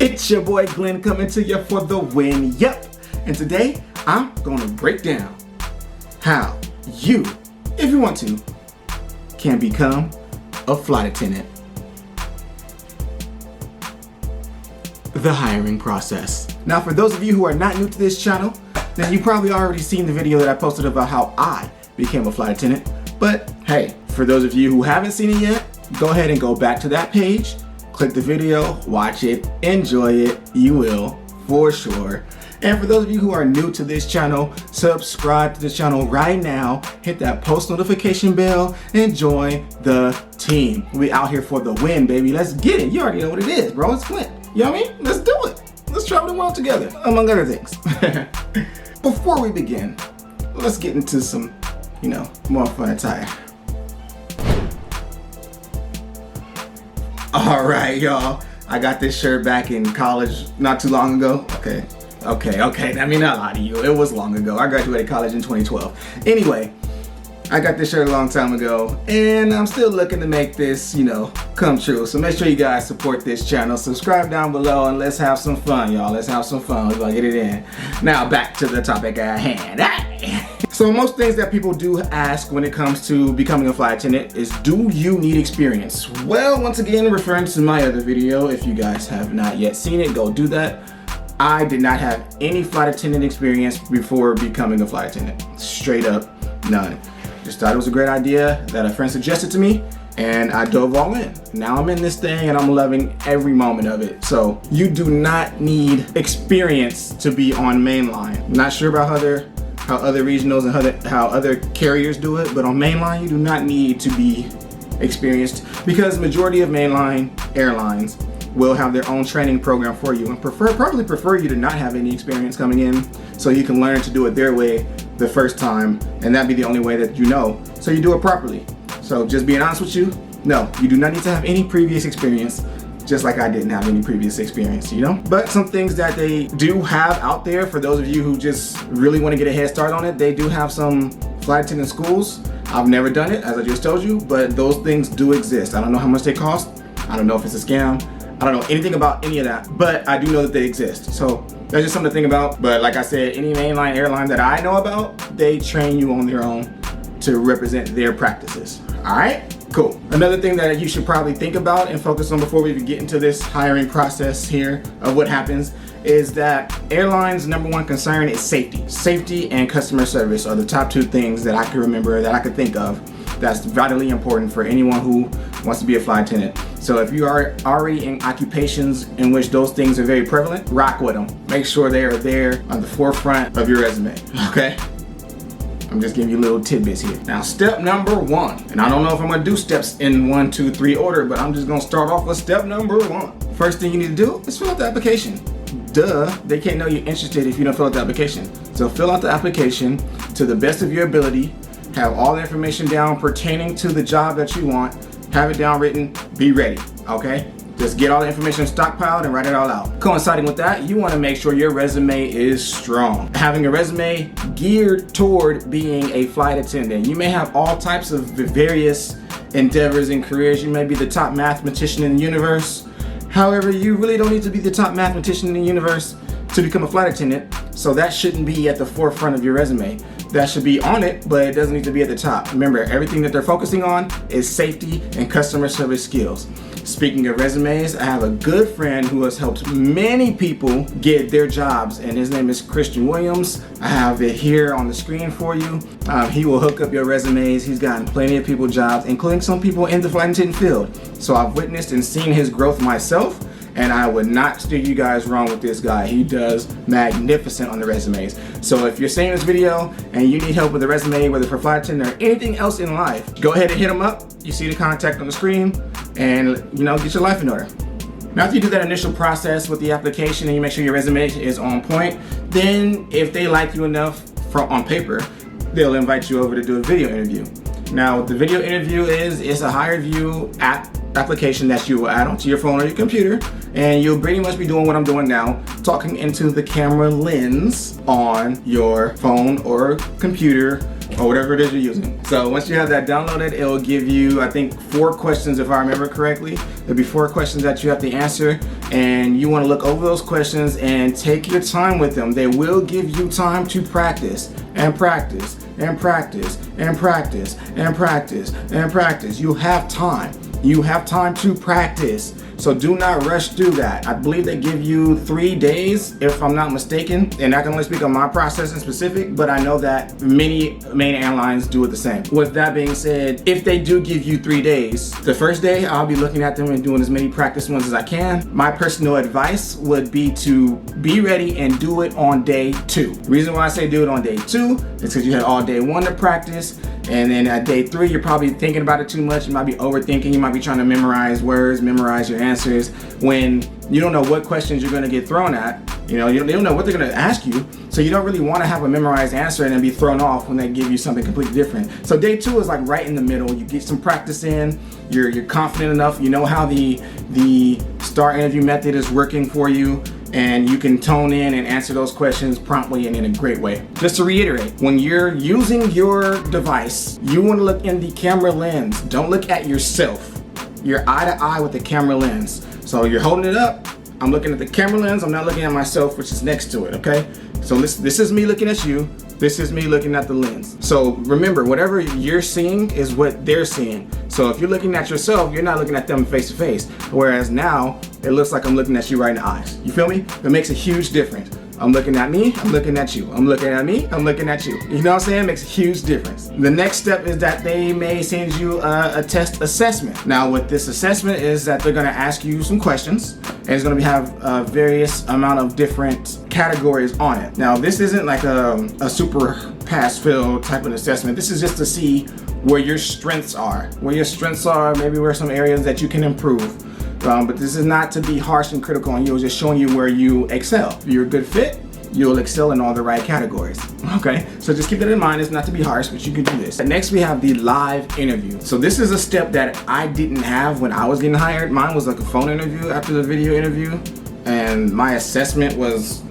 It's your boy Glenn coming to you for the win, yep. And today, I'm gonna break down how you, if you want to, can become a flight attendant. The hiring process. Now, for those of you who are not new to this channel, then you probably already seen the video that I posted about how I became a flight attendant. But hey, for those of you who haven't seen it yet, go ahead and go back to that page, click the video, watch it, enjoy it, you will, for sure. And for those of you who are new to this channel, subscribe to this channel right now, hit that post notification bell, and join the team. We out here for the win, baby. Let's get it. You already know what it is, bro. It's Flint. You know what I mean? Let's do it. Let's travel the world together, among other things. Before we begin, let's get into some, more fun attire. All right, y'all. I got this shirt back in college not too long ago. Okay. Let me not lie to you. It was long ago. I graduated college in 2012. Anyway, I got this shirt a long time ago, and I'm still looking to make this, come true. So make sure you guys support this channel. Subscribe down below, and let's have some fun, y'all. Let's have some fun. We're gonna get it in. Now, back to the topic at hand. So most things that people do ask when it comes to becoming a flight attendant is, do you need experience? Well, once again, referring to my other video, if you guys have not yet seen it, go do that. I did not have any flight attendant experience before becoming a flight attendant. Straight up, none. Just thought it was a great idea that a friend suggested to me, and I dove all in. Now I'm in this thing and I'm loving every moment of it. So you do not need experience to be on mainline. Not sure about how other regionals and how other carriers do it, but on mainline you do not need to be experienced, because majority of mainline airlines will have their own training program for you, and probably prefer you to not have any experience coming in, so you can learn to do it their way the first time, and that be the only way that you know, so you do it properly. So just being honest with you, no, you do not need to have any previous experience, just like I didn't have any previous experience, But some things that they do have out there, for those of you who just really want to get a head start on it, they do have some flight attendant schools. I've never done it, as I just told you, but those things do exist. I don't know how much they cost. I don't know if it's a scam. I don't know anything about any of that, but I do know that they exist. So that's just something to think about. But like I said, any mainline airline that I know about, they train you on their own to represent their practices. All right, cool. Another thing that you should probably think about and focus on before we even get into this hiring process here of what happens is that airlines' number one concern is safety. Safety and customer service are the top two things that I can remember, that I could think of, that's vitally important for anyone who wants to be a flight attendant. So if you are already in occupations in which those things are very prevalent, rock with them. Make sure they are there on the forefront of your resume, okay? I'm just giving you little tidbits here. Now, step number one, and I don't know if I'm gonna do steps in 1, 2, 3 order, but I'm just gonna start off with step number one. First thing you need to do is fill out the application. Duh, they can't know you're interested if you don't fill out the application. So fill out the application to the best of your ability, have all the information down pertaining to the job that you want, have it down written, be ready, okay? Just get all the information stockpiled and write it all out. Coinciding with that, you want to make sure your resume is strong. Having a resume geared toward being a flight attendant. You may have all types of various endeavors and careers. You may be the top mathematician in the universe. However, you really don't need to be the top mathematician in the universe to become a flight attendant, so that shouldn't be at the forefront of your resume. That should be on it, but it doesn't need to be at the top. Remember, everything that they're focusing on is safety and customer service skills. Speaking of resumes, I have a good friend who has helped many people get their jobs, and his name is Christian Williams. I have it here on the screen for you. He will hook up your resumes. He's gotten plenty of people jobs, including some people in the flight attendant field. So I've witnessed and seen his growth myself, and I would not steer you guys wrong with this guy. He does magnificent on the resumes. So if you're seeing this video and you need help with the resume, whether for flight attendant or anything else in life, go ahead and hit him up. You see the contact on the screen, and get your life in order. Now, after you do that initial process with the application and you make sure your resume is on point, then if they like you enough on paper, they'll invite you over to do a video interview. Now, what the video interview is a higher view application that you will add onto your phone or your computer, and you'll pretty much be doing what I'm doing now, talking into the camera lens on your phone or computer or whatever it is you're using. So once you have that downloaded, it will give you, I think, 4 questions if I remember correctly. There'll be 4 questions that you have to answer, and you want to look over those questions and take your time with them. They will give you time to practice and practice and practice and practice and practice and practice. You have time. You have time to practice. So do not rush through that. I believe they give you 3 days, if I'm not mistaken. And I can only speak on my process in specific, but I know that many main airlines do it the same. With that being said, if they do give you 3 days, the first day I'll be looking at them and doing as many practice ones as I can. My personal advice would be to be ready and do it on day 2. The reason why I say do it on day 2 is because you had all day 1 to practice. And then at day 3, you're probably thinking about it too much. You might be overthinking. You might be trying to memorize words, memorize your answers when you don't know what questions you're going to get thrown at. You know, they don't know what they're going to ask you. So you don't really want to have a memorized answer and then be thrown off when they give you something completely different. So day 2 is like right in the middle. You get some practice in. You're confident enough. You know how the STAR interview method is working for you. And you can tone in and answer those questions promptly and in a great way. Just to reiterate, when you're using your device, you want to look in the camera lens. Don't look at yourself. You're eye to eye with the camera lens. So you're holding it up. I'm looking at the camera lens. I'm not looking at myself, which is next to it, okay? So this is me looking at you. This is me looking at the lens. So remember, whatever you're seeing is what they're seeing. So if you're looking at yourself, you're not looking at them face to face. Whereas now, it looks like I'm looking at you right in the eyes. You feel me? It makes a huge difference. I'm looking at me, I'm looking at you. I'm looking at me, I'm looking at you. You know what I'm saying? It makes a huge difference. The next step is that they may send you a test assessment. Now with this assessment is that they're gonna ask you some questions, and it's gonna have various amount of different categories on it. Now this isn't like a super pass-fail type of assessment. This is just to see where your strengths are. Where your strengths are, maybe where some areas that you can improve. But this is not to be harsh and critical on you. It's just showing you where you excel. If you're a good fit, you'll excel in all the right categories. Okay, so just keep that in mind. It's not to be harsh, but you can do this. Next, we have the live interview. So this is a step that I didn't have when I was getting hired. Mine was like a phone interview after the video interview. And my assessment was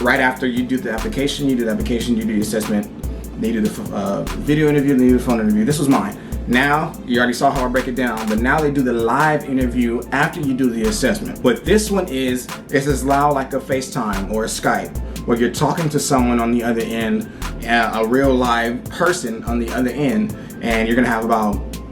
right after you do the application. You do the application, you do the assessment. They do the video interview, they do the phone interview. This was mine. Now, you already saw how I break it down, but now they do the live interview after you do the assessment. What this one is as loud like a FaceTime or a Skype, where you're talking to someone on the other end, a real live person on the other end, and you're gonna have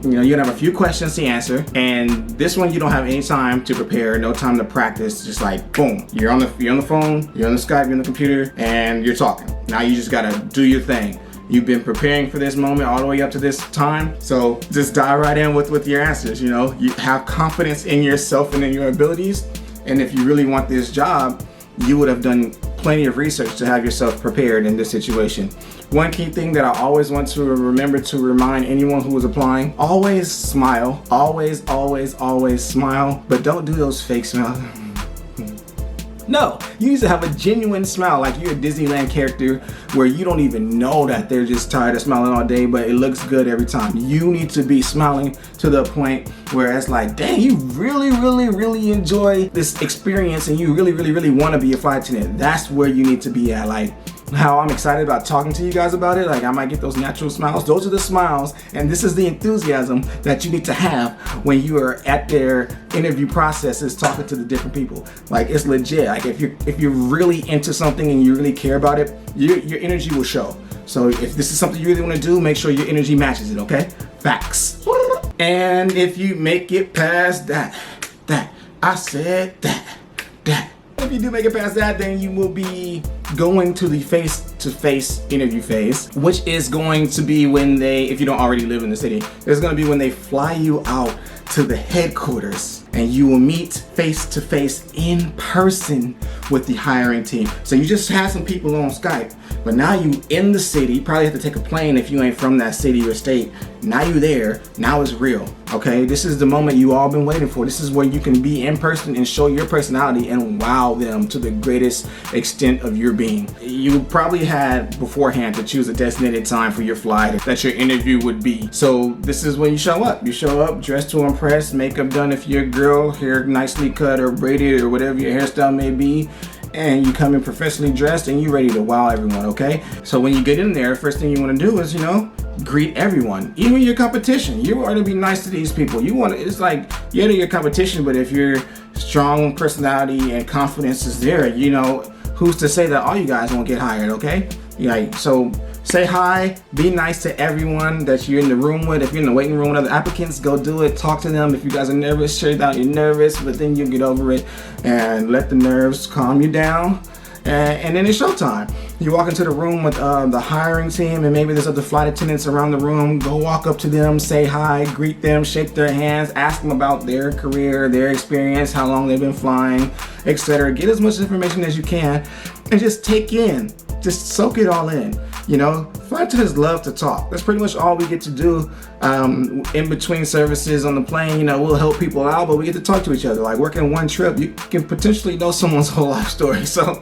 you're gonna have a few questions to answer, and this one you don't have any time to prepare, no time to practice, just like boom, you're on the phone, you're on the Skype, you're on the computer, and you're talking. Now you just gotta do your thing. You've been preparing for this moment all the way up to this time. So just dive right in with your answers. You know, you have confidence in yourself and in your abilities. And if you really want this job, you would have done plenty of research to have yourself prepared in this situation. One key thing that I always want to remember to remind anyone who is applying, always smile. Always, always, always smile. But don't do those fake smiles. No, you need to have a genuine smile, like you're a Disneyland character where you don't even know that they're just tired of smiling all day, but it looks good every time. You need to be smiling to the point where it's like, dang, you really, really, really enjoy this experience and you really, really, really want to be a flight attendant. That's where you need to be at. Like how I'm excited about talking to you guys about it. Like I might get those natural smiles. Those are the smiles, and this is the enthusiasm that you need to have when you are at their interview processes talking to the different people. Like it's legit. Like if you're really into something and you really care about it, your energy will show. So if this is something you really want to do, make sure your energy matches it, okay? Facts. And if you make it past that, I said that. If you do make it past that, then you will be going to the face-to-face interview phase, which is going to be when if you don't already live in the city, it's going to be when they fly you out to the headquarters and you will meet face-to-face in person with the hiring team. So you just had some people on Skype, but now you in the city. You probably have to take a plane if you ain't from that city or state. Now you there, now it's real, okay? This is the moment you all been waiting for. This is where you can be in person and show your personality and wow them to the greatest extent of your being. You probably had beforehand to choose a designated time for your flight that your interview would be. So this is when you show up. You show up dressed to impress, makeup done if you're a girl, hair nicely cut or braided or whatever your hairstyle may be. and you come in professionally dressed and you're ready to wow everyone, okay? So when you get in there, first thing you want to do is, greet everyone, even your competition. You want to be nice to these people. It's like, yeah, they're your competition, but if your strong personality and confidence is there, who's to say that all you guys won't get hired, okay? So say hi, be nice to everyone that you're in the room with. If you're in the waiting room with other applicants, go do it, talk to them. If you guys are nervous, share it out, you're nervous, but then you get over it and let the nerves calm you down. And then it's showtime. You walk into the room with the hiring team, and maybe there's other flight attendants around the room. Go walk up to them, say hi, greet them, shake their hands, ask them about their career, their experience, how long they've been flying, etc. Get as much information as you can and just take in, just soak it all in. Flight attendants love to talk. That's pretty much all we get to do in between services on the plane. We'll help people out, but we get to talk to each other. Like working one trip, you can potentially know someone's whole life story. So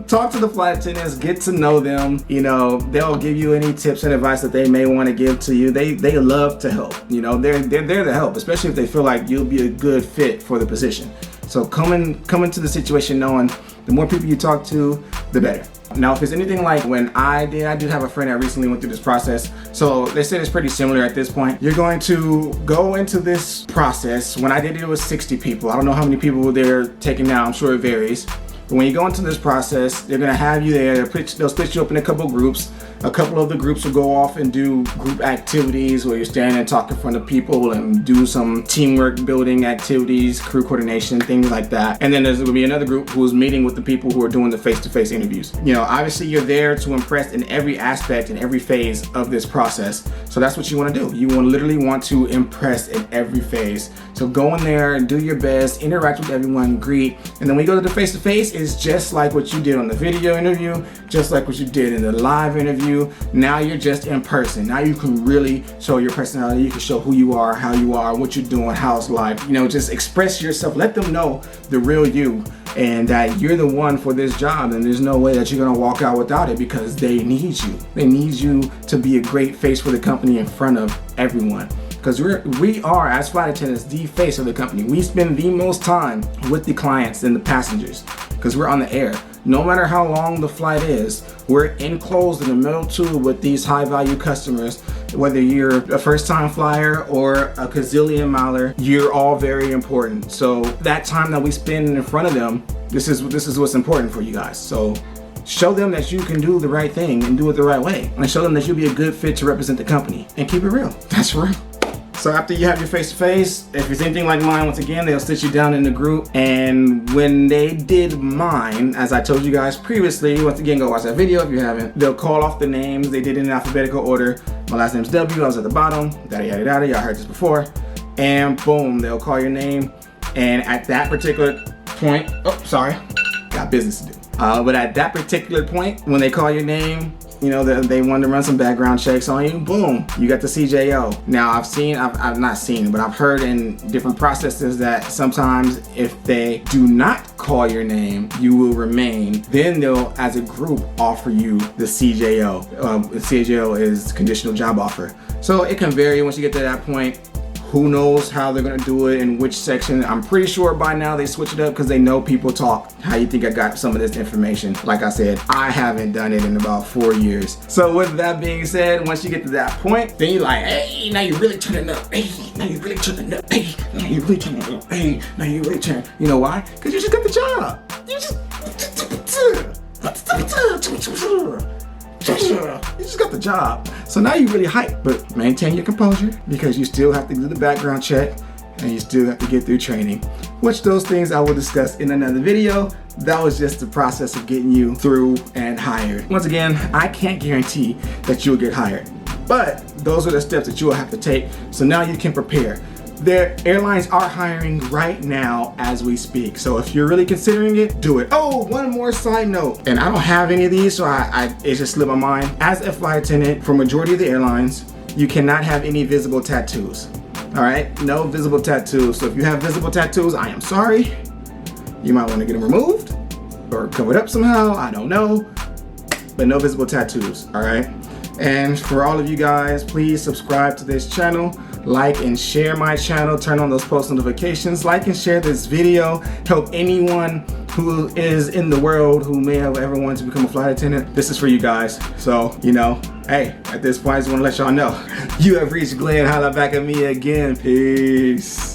talk to the flight attendants, get to know them. They'll give you any tips and advice that they may want to give to you. They love to help. They're there to help, especially if they feel like you'll be a good fit for the position. So come into the situation knowing the more people you talk to, the better. Now, if it's anything like when I did have a friend that recently went through this process. So they said it's pretty similar at this point. You're going to go into this process. When I did it, it was 60 people. I don't know how many people they're taking now. I'm sure it varies. But when you go into this process, they're going to have you there. They'll split you up in a couple groups. A couple of the groups will go off and do group activities where you're standing and talking in front of people and do some teamwork building activities, crew coordination, things like that. And then there's going to be another group who's meeting with the people who are doing the face-to-face interviews. Obviously you're there to impress in every aspect, in every phase of this process. So that's what you want to do. You literally want to impress in every phase. So go in there and do your best, interact with everyone, greet. And then when you go to the face-to-face, it's just like what you did on the video interview, just like what you did in the live interview. Now you're just in person. Now you can really show your personality. You can show who you are, how you are, what you're doing, how's life. Just express yourself. Let them know the real you and that you're the one for this job, and there's no way that you're gonna walk out without it because they need you. They need you to be a great face for the company in front of everyone. Because we are, as flight attendants, the face of the company. We spend the most time with the clients and the passengers because we're on the air. No matter how long the flight is, we're enclosed in the middle tube with these high value customers. Whether you're a first time flyer or a gazillion miler, you're all very important. So that time that we spend in front of them, this is what's important for you guys. So show them that you can do the right thing and do it the right way. And show them that you'll be a good fit to represent the company. And keep it real. That's real. So after you have your face-to-face, if it's anything like mine, once again, they'll sit you down in the group. And when they did mine, as I told you guys previously, once again, go watch that video if you haven't. They'll call off the names. They did it in alphabetical order. My last name's W, I was at the bottom. Yada, yada, yada, y'all heard this before. And boom, they'll call your name. And at that particular point, got business to do. But at that particular point, when they call your name, they want to run some background checks on you, boom, you got the CJO. Now I've not seen, but I've heard in different processes that sometimes if they do not call your name, you will remain. Then they'll, as a group, offer you the CJO. The CJO is conditional job offer. So it can vary once you get to that point. Who knows how they're gonna do it in which section. I'm pretty sure by now they switch it up because they know people talk. How you think I got some of this information? Like I said, I haven't done it in about 4 years. So with that being said, once you get to that point, then you're like, hey, now you really turning up. Hey, now you really turning up. Hey, now you really turning up. Hey, now you really turning. You know why? Because you just got the job. You just got the job. So now you really hype, but maintain your composure because you still have to do the background check and you still have to get through training. Which those things I will discuss in another video. That was just the process of getting you through and hired. Once again, I can't guarantee that you'll get hired, but those are the steps that you will have to take so now you can prepare. Their airlines are hiring right now as we speak. So if you're really considering it, do it. Oh, one more side note. And I don't have any of these, so it just slipped my mind. As a flight attendant for majority of the airlines, you cannot have any visible tattoos. All right, no visible tattoos. So if you have visible tattoos, I am sorry. You might want to get them removed or covered up somehow, I don't know. But no visible tattoos, all right? And for all of you guys, please subscribe to this channel. Like and share my channel, turn on those post notifications, like and share this video, help anyone who is in the world who may have ever wanted to become a flight attendant, this is for you guys. So, you know, hey, at this point, I just want to let y'all know, you have reached Glenn. Holla back at me again. Peace.